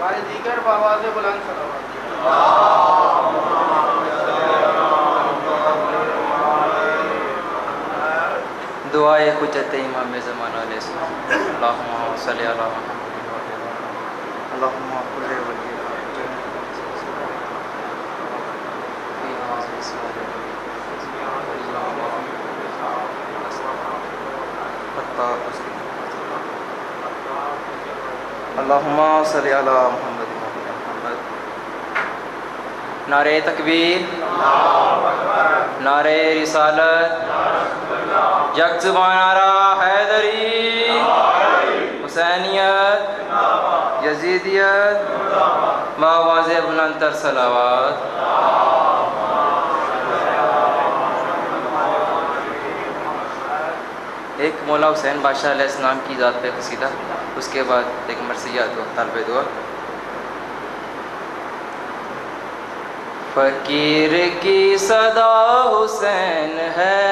ہماری دیگر بآواز بلند صلوات۔ دعائے حجت امام زمانہ علیہ السلام۔ اللہم صلی علی محمد اللہم کل ولی اللہم صلی علی محمد نعرہ تکبیر، نعرہ رسالت، یک زبان نعرہ حیدری، حسینیت، یزیدیت، بآواز بلند تر صلوات۔ ایک مولا حسین بادشاہ علیہ السلام کی ذات پہ قصیدہ، اس کے بعد ایک مرثیات و طالب دعا۔ فقیر کی صدا حسین ہے،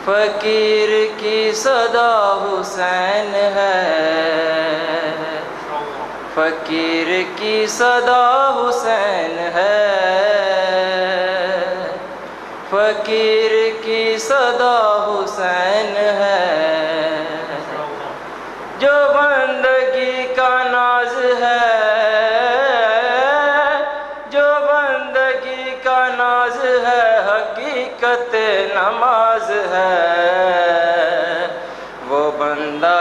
فقیر کی صدا حسین ہے، فقیر کی صدا حسین ہے، فقیر کی صدا حسین ہے، جو بندگی کا ناز ہے، جو بندگی کا ناز ہے، حقیقت نماز ہے، وہ بندہ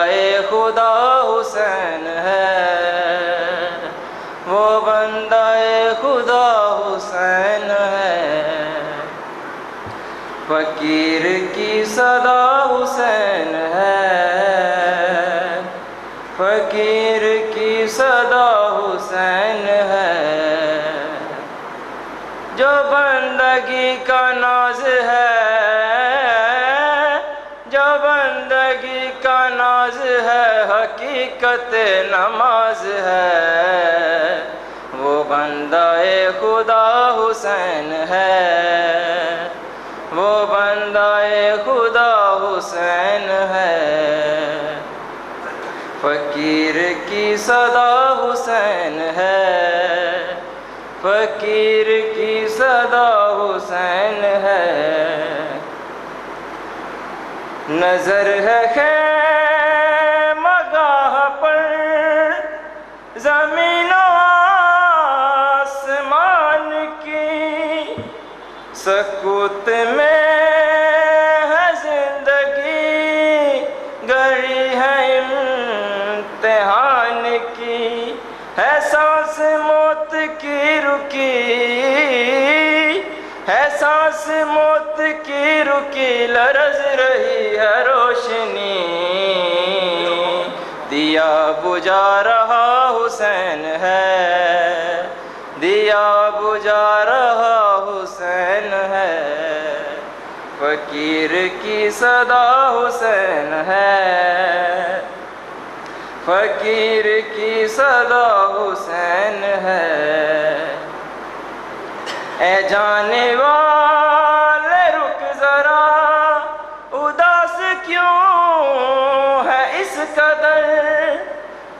خدا حسین ہے، وہ بندہ خدا حسین ہے، فقیر کی صدا حسین ہے، فقیر کی صدا حسین ہے، جو بندگی کا ناز ہے، جو بندگی کا ناز ہے، حقیقت نماز ہے، وہ بندہ خدا حسین ہے، وہ بندہ خدا حسین ہے، فقیر کی صدا حسین ہے، فقیر کی صدا حسین ہے، نظر ہے خیمہ گاہ پر زمین و آسمان کی، سکوت میں ہے زندگی گڑی ہے امتحان کی، ہے سانس موت کی رکی، ہے سانس موت کی رکی، لرز رہی ہے روشنی، دیا بجھا رہا حسین ہے، دیا بجھا رہا حسین ہے، فقیر کی صدا حسین ہے، فقیر کی صدا حسین ہے، اے جانے والے رک ذرا، اداس کیوں ہے اس قدر،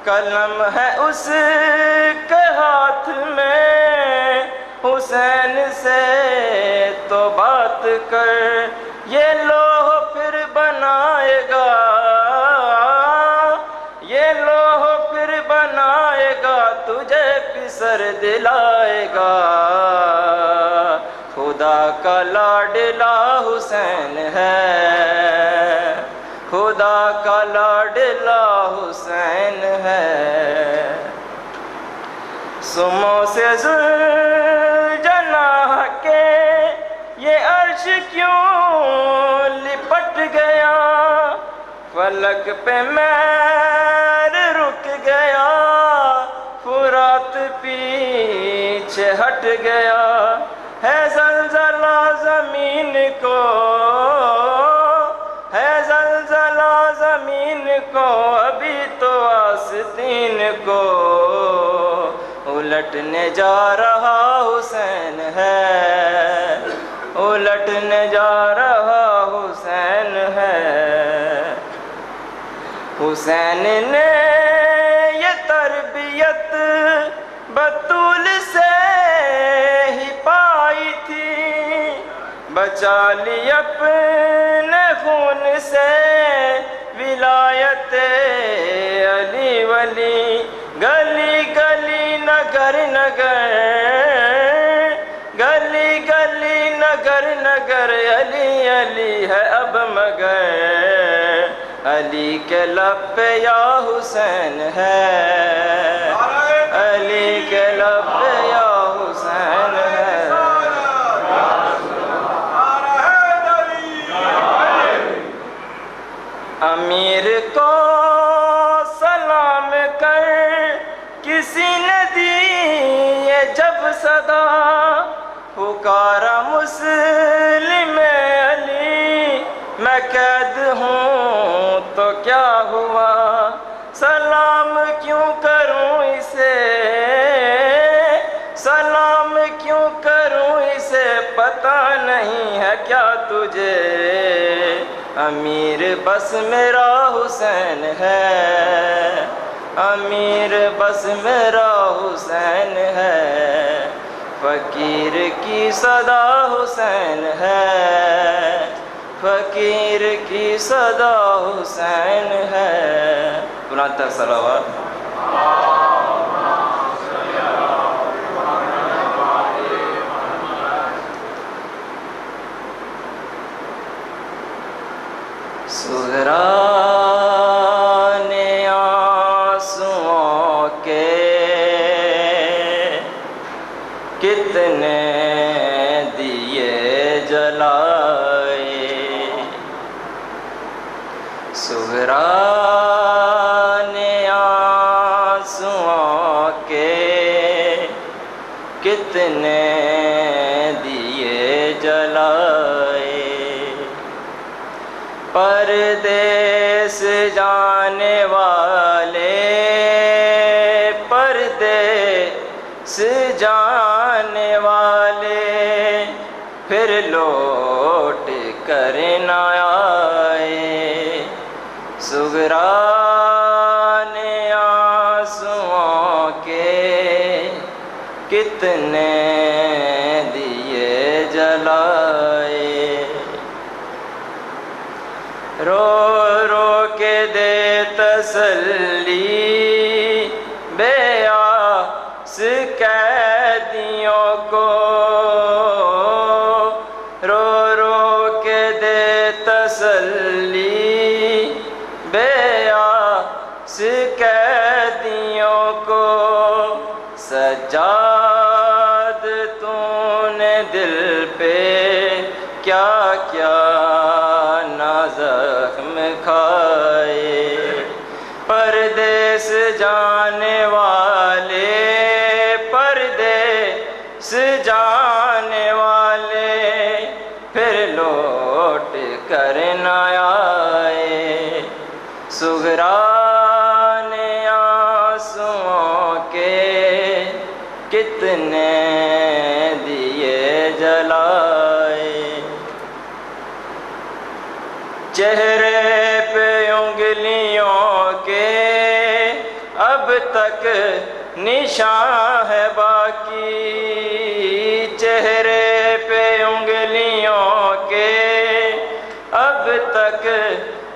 قلم ہے اس کے ہاتھ میں، حسین سے تو بات کر، یہ لوح پھر بنائے گا، یہ لوح پھر بنائے گا، تجھے پسر دلائے گا، خدا کا لاڈلا حسین ہے، خدا کا لاڈلا حسین ہے، سمو سے ذوالجناح کے یہ عرش کیوں لپٹ گیا، فلک پہ مہر رک گیا، فرات پیچھے ہٹ گیا، ہے زلزلہ زمین کو، ہے زلزلہ زمین کو، ابھی تو آستین کو الٹنے جا رہا حسین ہے، الٹنے جا رہا حسین ہے، حسین نے یہ تربیت بطول سے ہی پائی تھی، بچا لی اپنے خون سے ولایت علی ولی، گلی گلی نگر نگر، گلی گلی نگر نگر، علی علی ہے اب مگر، علی کے لب پہ یا حسین ہے، علی کے لب پہ یا حسین ہے۔ امیر کو سلام کر کسی نے دی یہ جب صدا، پکارا مسلم علی، میں قید ہوں تو کیا ہوا، سلام کیوں کروں اسے، سلام کیوں کروں اسے، پتہ نہیں ہے کیا تجھے، امیر بس میرا حسین ہے، امیر بس میرا حسین ہے، فقیر کی صدا حسین ہے، فقیر کی صدا حسین ہے۔ بلند تر صلوات۔ سغرا نے آنسوؤں کے کتنے دیے جلائے، سغرا نے آنسوؤں کے کتنے دیے جلائے، پردیس جانے والے، پردیس جانے والے، پھر لوٹ کر نہ آئے، سغرا نے آنسوؤں کے کتنے دیے جلائے، رو رو کے دے تسلی بے آس قیدیوں کو، رو رو کے دے تسلی بے آس قیدیوں کو، سجاد تو نے دل پہ کیا کیا زخم کھائے، پردیس جانے والے، پردیس جانے والے، پھر لوٹ کر نہ آئے، سغرا نے آنسوؤں کے کتنے دیے جلائے، چہرے پہ انگلیوں کے اب تک نشان ہے باقی، چہرے پہ انگلیوں کے اب تک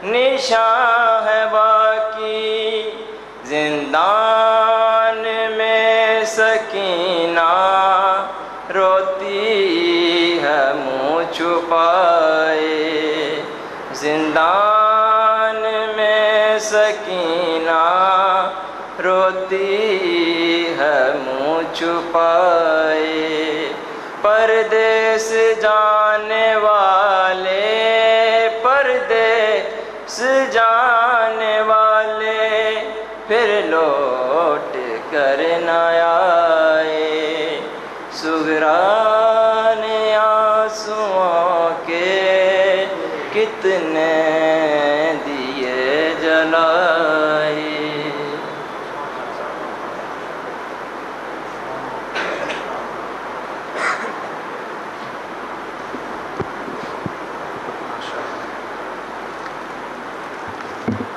نشان ہے باقی، زندان میں سکینہ روتی ہے منہ چھپائے، زندان میں سکینہ روتی ہے منہ چھپائے، پردیس جانے والے، پردیس جانے والے، پھر لوٹ کر نہ آئے، سغرا نے آنسوؤں کے کتنے دیے جلائے۔